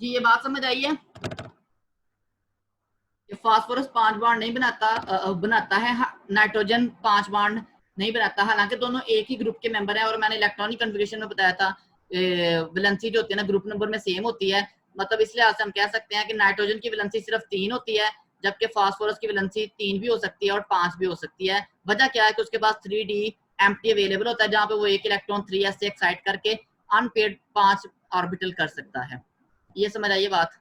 जी ये बात समझ आई है, फास्फोरस 5 बॉन्ड नहीं बनाता है, नाइट्रोजन 5 बॉन्ड नहीं बनाता, हालांकि दोनों एक ही ग्रुप के मेंबर हैं। और मैंने इलेक्ट्रॉनिक कन्फिगरेशन में बताया था वैलेंसी जो होती है ना ग्रुप नंबर में सेम होती है, मतलब इस लिहाज से हम कह सकते हैं कि नाइट्रोजन की वैलेंसी सिर्फ 3 होती है, जबकि फास्फोरस की वैलेंसी 3 भी हो सकती है और 5 भी हो सकती है। वजह क्या है कि उसके पास 3D एम्प्टी अवेलेबल होता है जहां पे वो एक इलेक्ट्रॉन 3s से एक्साइट करके अनपेड 5 ऑर्बिटल कर सकता है। ये समझ आइए बात।